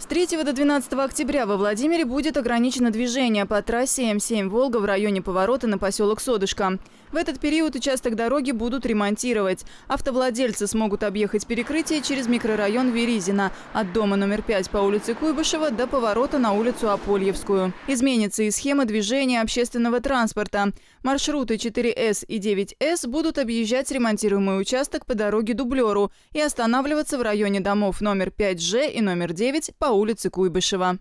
С 3 до 12 октября во Владимире будет ограничено движение по трассе М7 «Волга» в районе поворота на поселок Содышко. В этот период участок дороги будут ремонтировать. Автовладельцы смогут объехать перекрытие через микрорайон Веризино от дома номер 5 по улице Куйбышева до поворота на улицу Апольевскую. Изменится и схема движения общественного транспорта. Маршруты 4С и 9С будут объезжать ремонтируемый участок по дороге-дублеру и останавливаться в районе домов номер 5Ж и номер 9 по улице Куйбышева.